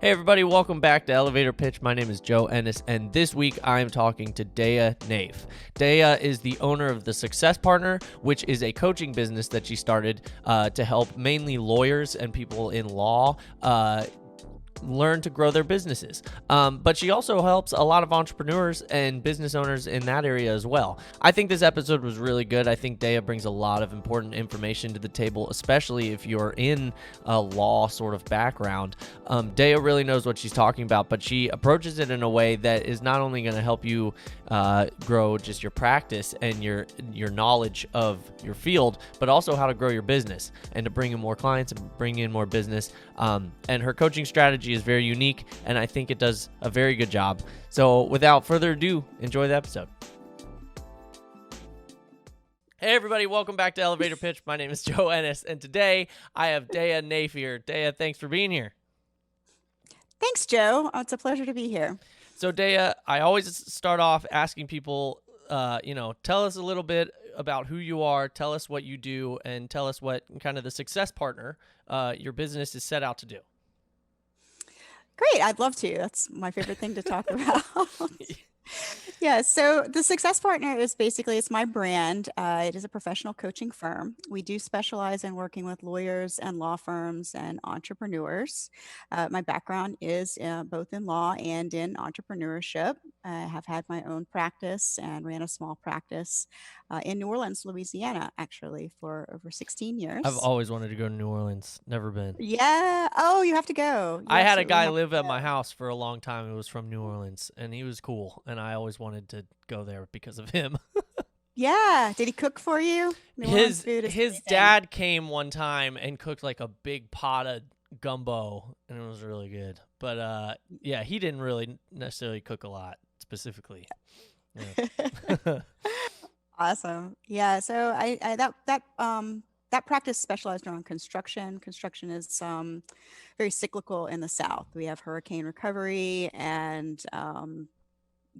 Hey everybody, welcome back to Elevator Pitch. My name is Joe Ennis, and this week I'm talking to Daya Naef. Daya is the owner of The Success Partner, which is a coaching business that she started to help mainly lawyers and people in law learn to grow their businesses. But she also helps a lot of entrepreneurs and business owners in that area as well. I think this episode was really good. I think Daya brings a lot of important information to the table, especially if you're in a law sort of background. Daya really knows what she's talking about, but she approaches it in a way that is not only going to help you grow just your practice and your knowledge of your field, but also how to grow your business and to bring in more clients and bring in more business. And her coaching strategy is very unique, and I think it does a very good job. So without further ado, enjoy the episode. Hey everybody, welcome back to Elevator Pitch. My name is Joe Ennis, and today I have Daya Naef here. Daya, thanks for being here. Thanks, Joe. It's a pleasure to be here. So Daya, I always start off asking people, tell us a little bit about who you are, tell us what you do, and tell us what kind of the success partner your business is set out to do. Great. I'd love to. That's my favorite thing to talk about. Yeah. So the Success Partner is basically, it's my brand. It is a professional coaching firm. We do specialize in working with lawyers and law firms and entrepreneurs. My background is both in law and in entrepreneurship. I have had my own practice and ran a small practice in New Orleans, Louisiana, actually, for over 16 I've years. always wanted to go to New Orleans, never been. Yeah. Oh, you have to go. You I had a absolutely guy have to live at my go. house for a long time who was from New Orleans, and he was cool, and I always wanted to go there because of him. Yeah. Did he cook for you? New Orleans food is His amazing. dad came one time and cooked like a big pot of gumbo, and it was really good. But yeah, he didn't really necessarily cook a lot specifically. Yeah. Awesome. Yeah. So that practice specialized around construction. Construction is very cyclical in the South. We have hurricane recovery and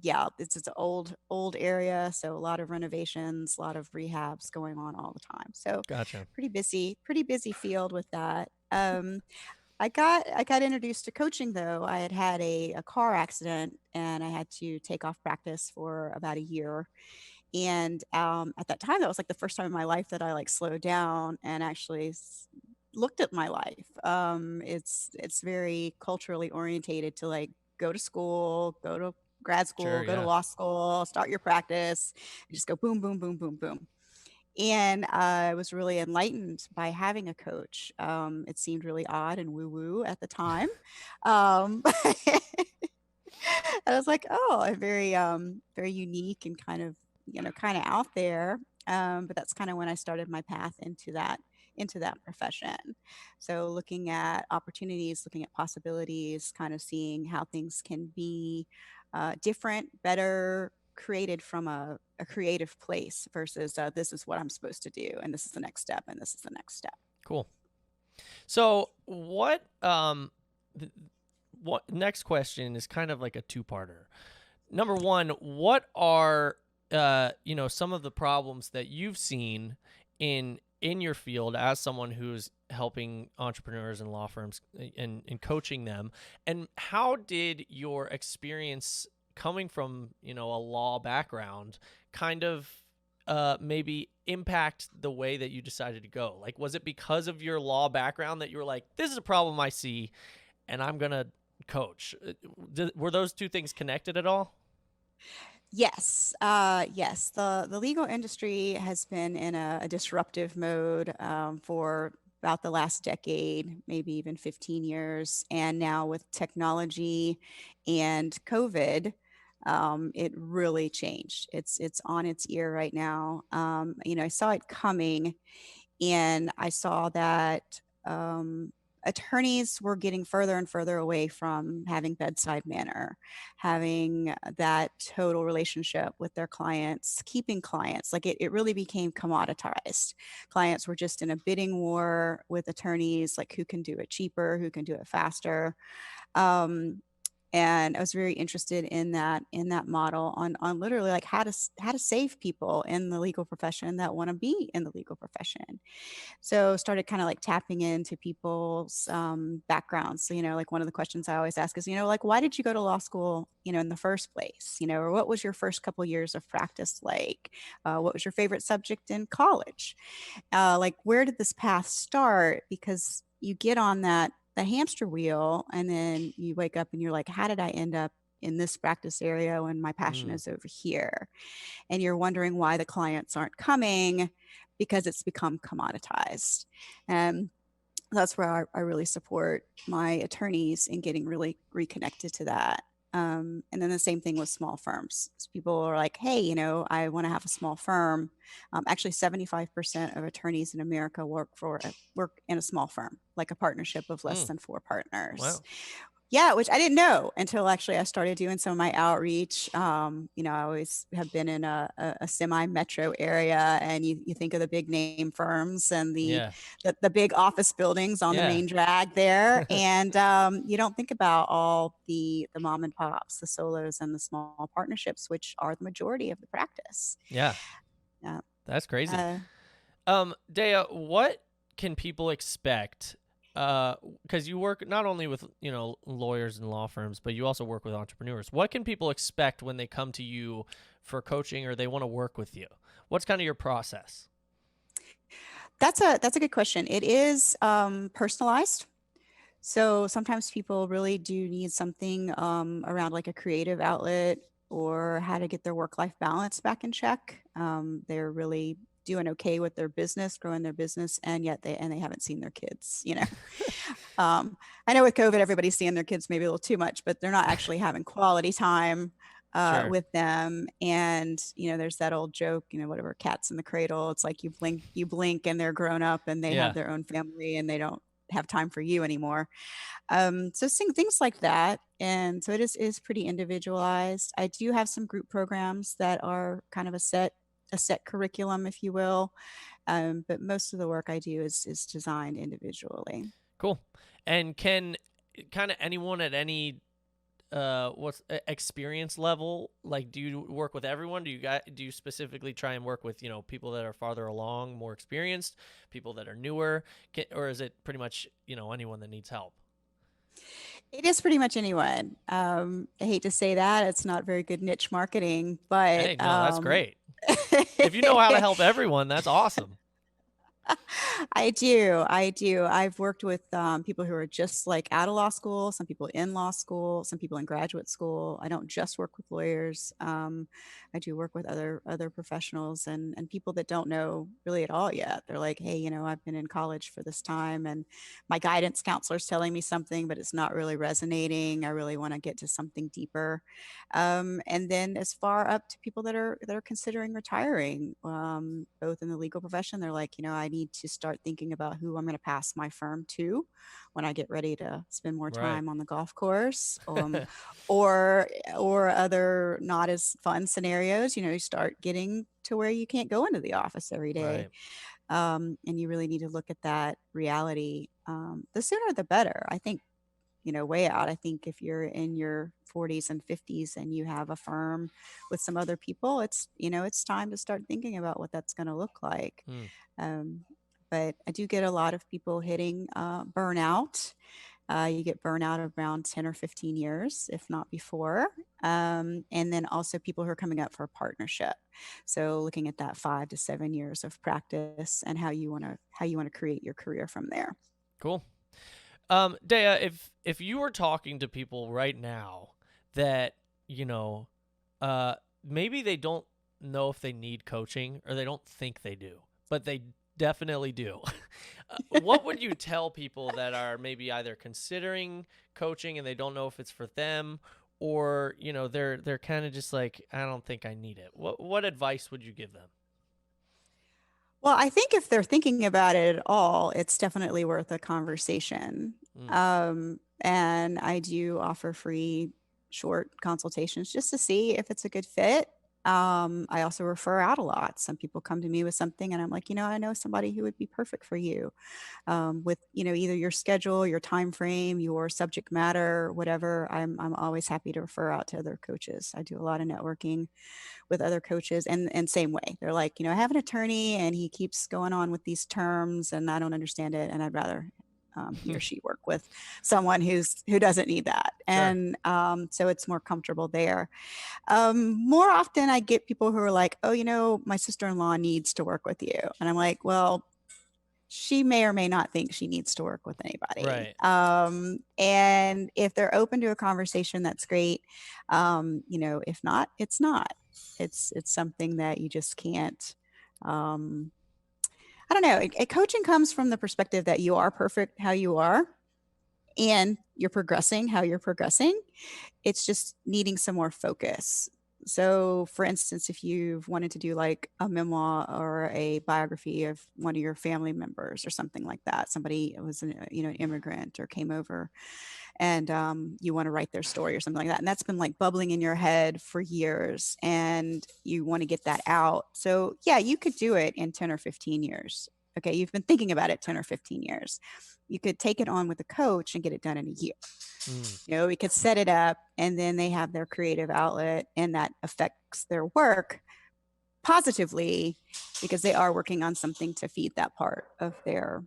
yeah, it's an old area, so a lot of renovations, a lot of rehabs going on all the time. So Gotcha. pretty busy field with that. I got introduced to coaching though. I had had a car accident and I had to take off practice for about a year. And at that time, that was like the first time in my life that I like slowed down and actually looked at my life. It's very culturally orientated to like go to school, go to grad school, Sure, go to yeah. law school, start your practice, and just go boom, boom, boom, boom, boom. And I was really enlightened by having a coach. It seemed really odd and woo woo at the time. I was like, oh, I'm very unique and kind of, kind of out there. But that's kind of when I started my path into that profession. So looking at opportunities, looking at possibilities, kind of seeing how things can be different, better, created from a creative place versus this is what I'm supposed to do, and this is the next step, and this is the next step. Cool. So what next question is kind of like a two-parter. Number one, what are some of the problems that you've seen in your field as someone who's helping entrepreneurs and law firms and coaching them, and how did your experience coming from a law background kind of maybe impact the way that you decided to go? Like, was it because of your law background that you were like, this is a problem I see and I'm gonna coach? Were those two things connected at all? Yes, yes. The legal industry has been in a disruptive mode for about the last decade, maybe even 15 years. And now with technology and COVID, it really changed. It's on its ear right now. I saw it coming, and I saw that attorneys were getting further and further away from having bedside manner, having that total relationship with their clients, keeping clients. Like it really became commoditized. Clients were just in a bidding war with attorneys, like who can do it cheaper, who can do it faster. Um, And I was very interested in that model on literally like how to save people in the legal profession that want to be in the legal profession. So started kind of like tapping into people's backgrounds. So, like one of the questions I always ask is, like, why did you go to law school, in the first place? Or what was your first couple years of practice like? What was your favorite subject in college? Like, where did this path start? Because you get on that the hamster wheel, and then you wake up and you're like, how did I end up in this practice area when my passion Mm, is over here? And you're wondering why the clients aren't coming because it's become commoditized. And that's where I really support my attorneys in getting really reconnected to that. And then the same thing with small firms. So people are like, hey, I want to have a small firm. Actually, 75% of attorneys in America work in a small firm, like a partnership of less mm, than four partners. wow. Yeah, which I didn't know until actually I started doing some of my outreach. I always have been in a semi-metro area, and you think of the big name firms and Yeah. the big office buildings on the Yeah. main drag there, and you don't think about all the mom and pops, the solos, and the small partnerships, which are the majority of the practice. Yeah. Yeah. That's crazy. Uh, Daya, what can people expect? Because you work not only with lawyers and law firms, but you also work with entrepreneurs. What can people expect when they come to you for coaching or they want to work with you? What's kind of your process? that's a good question. It is personalized. So sometimes people really do need something around like a creative outlet or how to get their work life balance back in check. They're really doing okay with their business, growing their business, and yet they haven't seen their kids. I know with COVID, everybody's seeing their kids maybe a little too much, but they're not actually having quality time Sure. with them. And there's that old joke, whatever, cats in the cradle. It's like you blink, and they're grown up, and they have Yeah. their own family, and they don't have time for you anymore. So seeing things like that. And so it is pretty individualized. I do have some group programs that are kind of a set curriculum, if you will. But most of the work I do is designed individually. Cool. And can kind of anyone at any what's experience level, like, do you work with everyone? Do you specifically try and work with people that are farther along, more experienced, people that are newer, or is it pretty much anyone that needs help? It is pretty much anyone. I hate to say that it's not very good niche marketing, Hey, but no, that's great. If you know how to help everyone, that's awesome. I do. I do. I've worked with people who are just like out of law school, some people in law school, some people in graduate school. I don't just work with lawyers. I do work with other professionals and people that don't know really at all yet. They're like, hey, I've been in college for this time, and my guidance counselor is telling me something, but it's not really resonating. I really want to get to something deeper. And then as far up to people that are considering retiring, both in the legal profession, they're like, I need to start thinking about who I'm going to pass my firm to when I get ready to spend more Right. time on the golf course, or other not as fun scenarios. You start getting to where you can't go into the office every day, Right. and you really need to look at that reality. The sooner the better, I think. Way out. I think if you're in your 40s and 50s and you have a firm with some other people, it's time to start thinking about what that's going to look like. Hmm. Um, but I do get a lot of people hitting burnout. You get burnout around 10 or 15 years, if not before. And then also people who are coming up for a partnership. So looking at that 5 to 7 years of practice and how you want to create your career from there. Cool. Daya, if you were talking to people right now that you know, maybe they don't know if they need coaching or they don't think they do, but they definitely do. What would you tell people that are maybe either considering coaching and they don't know if it's for them, or they're kind of just like, I don't think I need it. What advice would you give them? Well, I think if they're thinking about it at all, it's definitely worth a conversation. Mm, And I do offer free short consultations just to see if it's a good fit. I also refer out a lot. Some people come to me with something and I'm like, I know somebody who would be perfect for you, with, either your schedule, your time frame, your subject matter, whatever. I'm always happy to refer out to other coaches. I do a lot of networking with other coaches, and same way. They're like, I have an attorney and he keeps going on with these terms and I don't understand it. And I'd rather he or she work with someone who doesn't need that. Sure. And so it's more comfortable there. More often I get people who are like, oh, my sister-in-law needs to work with you. And I'm like, well, she may or may not think she needs to work with anybody. Right. And if they're open to a conversation, that's great. If not, it's not. It's something that you just can't. Um, I don't know. Coaching comes from the perspective that you are perfect how you are, and you're progressing how you're progressing. It's just needing some more focus. So, for instance, if you've wanted to do like a memoir or a biography of one of your family members or something like that, somebody was an immigrant or came over, and you want to write their story or something like that, and that's been like bubbling in your head for years, and you want to get that out. So, yeah, you could do it in 10 or 15 years. Okay, you've been thinking about it 10 or 15 years. You could take it on with a coach and get it done in a year. Mm, We could set it up and then they have their creative outlet, and that affects their work positively because they are working on something to feed that part of their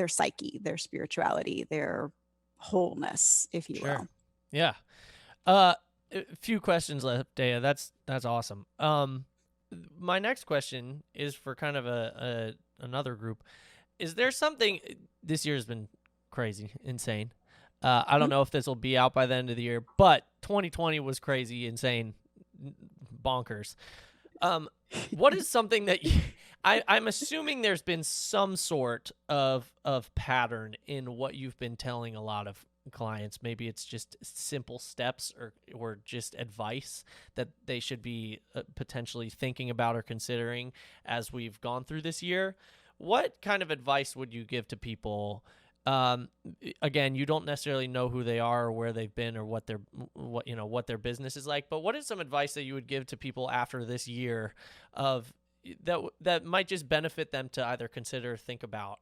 psyche, their spirituality, their wholeness, if you sure. will. Yeah. A few questions left, Daya. That's awesome. My next question is for kind of a another group. Is there something this year has been crazy, insane? I don't Mhm. know if this will be out by the end of the year, but 2020 was crazy, insane, bonkers. What is something that I'm assuming there's been some sort of pattern in what you've been telling a lot of clients. Maybe it's just simple steps or just advice that they should be potentially thinking about or considering as we've gone through this year. What kind of advice would you give to people? Um, Again, you don't necessarily know who they are or where they've been or what their business is like. But what is some advice that you would give to people after this year of that might just benefit them to either consider, think about,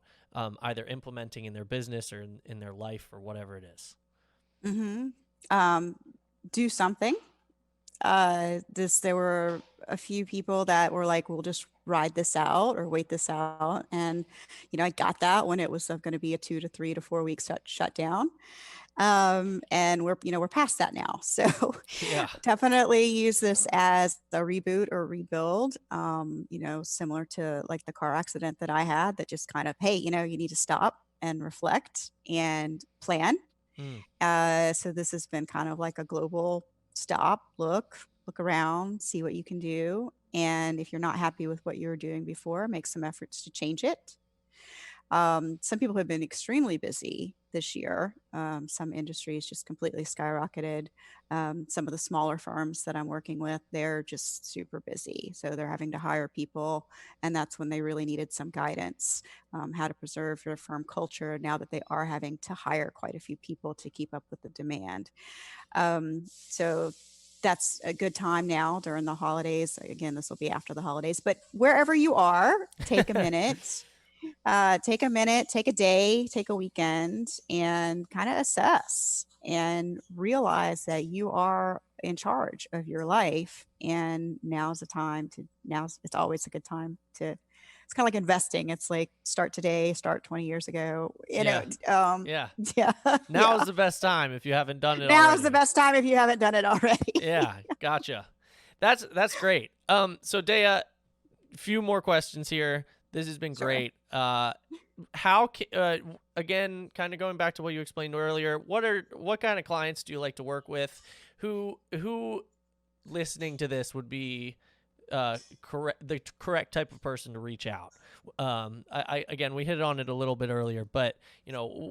either implementing in their business or in their life or whatever it is? Mm-hmm. Um, do something. There were a few people that were like, we'll just ride this out or wait this out. And, I got that when it was going to be a 2 to 3 to 4 week shut down. And we're past that now. So Yeah. definitely use this as a reboot or rebuild, similar to like the car accident that I had, that just kind of, hey, you need to stop and reflect and plan. Mm, So this has been kind of like a global stop, look around, see what you can do. And if you're not happy with what you were doing before, make some efforts to change it. Some people have been extremely busy this year. Some industries just completely skyrocketed. Some of the smaller firms that I'm working with, they're just super busy. So they're having to hire people. And that's when they really needed some guidance, how to preserve their firm culture now that they are having to hire quite a few people to keep up with the demand. So that's a good time now during the holidays. Again, this will be after the holidays, but wherever you are, take a minute, take a day, take a weekend, and kind of assess and realize that you are in charge of your life. And it's always a good time to, it's kind of like investing. It's like start today, start 20 years ago, yeah. Yeah. yeah, Now is yeah. the best time if you haven't done it Now is the already. best time if you haven't done it already. Yeah, gotcha. That's great. So Daya, few more questions here. This has been Sure. great. Again, kind of going back to what you explained earlier, what kind of clients do you like to work with? Who listening to this would be the correct type of person to reach out? Again, we hit on it a little bit earlier, but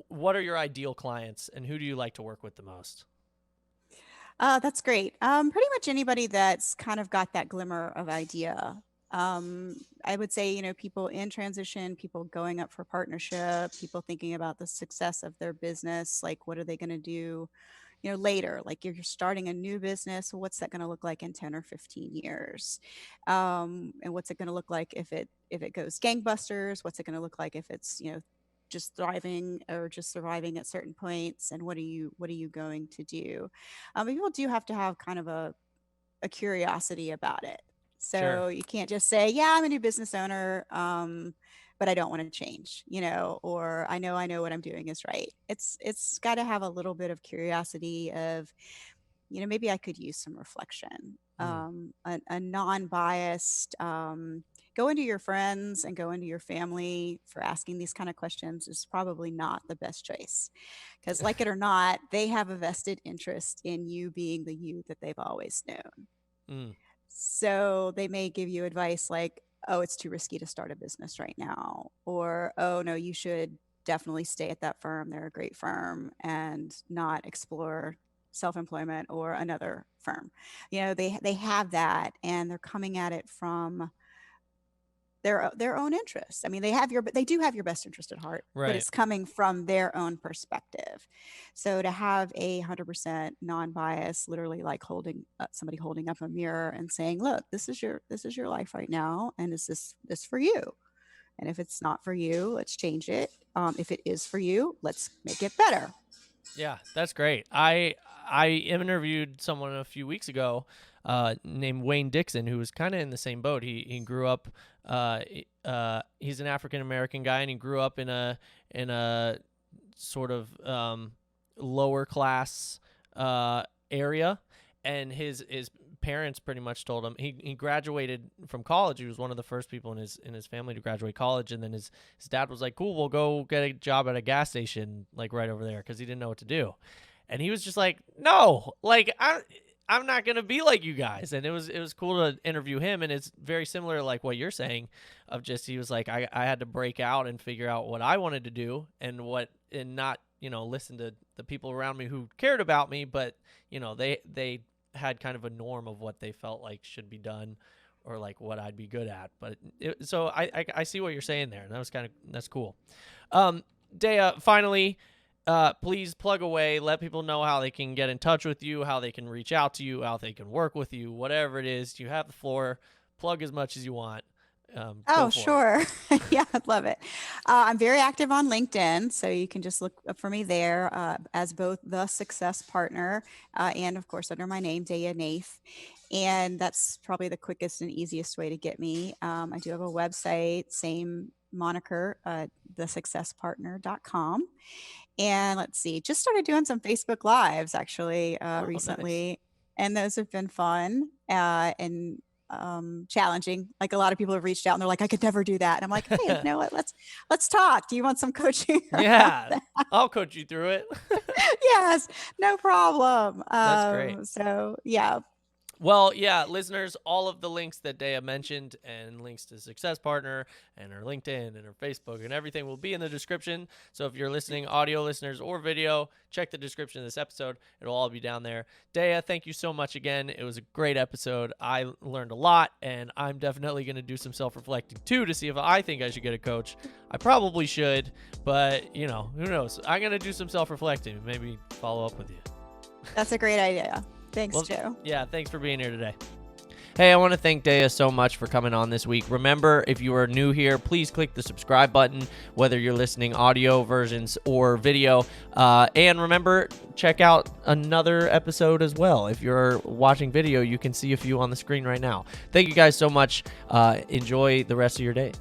what are your ideal clients, and who do you like to work with the most? That's great. Pretty much anybody that's kind of got that glimmer of idea. I would say, people in transition, people going up for partnership, people thinking about the success of their business, like what are they going to do, later, like if you're starting a new business, what's that going to look like in 10 or 15 years? And what's it going to look like if it goes gangbusters? What's it going to look like if it's, just thriving or just surviving at certain points? And what are you going to do? People do have to have kind of a curiosity about it. Sure. So you can't just say, yeah, I'm a new business owner, but I don't want to change, or I know what I'm doing is right. It's got to have a little bit of curiosity of, maybe I could use some reflection, Mm. a non-biased, go into your friends and go into your family for asking these kind of questions is probably not the best choice, because like it or not, they have a vested interest in you being the you that they've always known. Mm. So they may give you advice like, oh, it's too risky to start a business right now. Or, oh, no, you should definitely stay at that firm. They're a great firm, and not explore self-employment or another firm. They have that, and they're coming at it from their own interests. I mean, they do have your best interest at heart, but Right. it's coming from their own perspective. So to have 100% non-bias, literally like somebody holding up a mirror and saying, "Look, this is your life right now, and is this for you? And if it's not for you, let's change it. If it is for you, let's make it better." Yeah, that's great. I interviewed someone a few weeks ago, named Wayne Dixon, who was kind of in the same boat. He grew up. He's an African American guy, and he grew up in a sort of lower class area, and his parents pretty much told him he graduated from college. He was one of the first people in his family to graduate college, and then his dad was like, "Cool, we'll go get a job at a gas station like right over there," because he didn't know what to do, and he was just like, "No, like I'm not gonna be like you guys." And it was cool to interview him, and it's very similar to like what you're saying, of just he was like, I had to break out and figure out what I wanted to do, and not listen to the people around me who cared about me, but they had kind of a norm of what they felt like should be done, or like what I'd be good at. But so I see what you're saying there, and that's cool. Daya, finally, please plug away. Let people know how they can get in touch with you, how they can reach out to you, how they can work with you, whatever it is. You have the floor. Plug as much as you want. Go Oh, for it. sure. Yeah, I'd love it. I'm very active on LinkedIn, so you can just look up for me there, as both the success partner, and of course under my name, Daya Naef. And that's probably the quickest and easiest way to get me. I do have a website, same moniker, thesuccesspartner.com. And let's see, just started doing some Facebook Lives actually, Oh, nice. recently, and those have been fun, and challenging. Like a lot of people have reached out and they're like, "I could never do that." And I'm like, "Hey, you know what? Let's talk. Do you want some coaching around Yeah, that?" I'll coach you through it. Yes, no problem. That's great. So yeah. Well, yeah, listeners, all of the links that Daya mentioned, and links to Success Partner and her LinkedIn and her Facebook and everything, will be in the description. So if you're listening, audio listeners or video, check the description of this episode. It'll all be down there. Daya, thank you so much again. It was a great episode. I learned a lot, and I'm definitely going to do some self-reflecting too to see if I think I should get a coach. I probably should, but who knows? I'm going to do some self-reflecting and maybe follow up with you. That's a great idea. Thanks, Joe. Yeah, thanks for being here today. Hey, I want to thank Daya so much for coming on this week. Remember, if you are new here, please click the subscribe button, whether you're listening audio versions or video. And remember, check out another episode as well. If you're watching video, you can see a few on the screen right now. Thank you guys so much. Enjoy the rest of your day.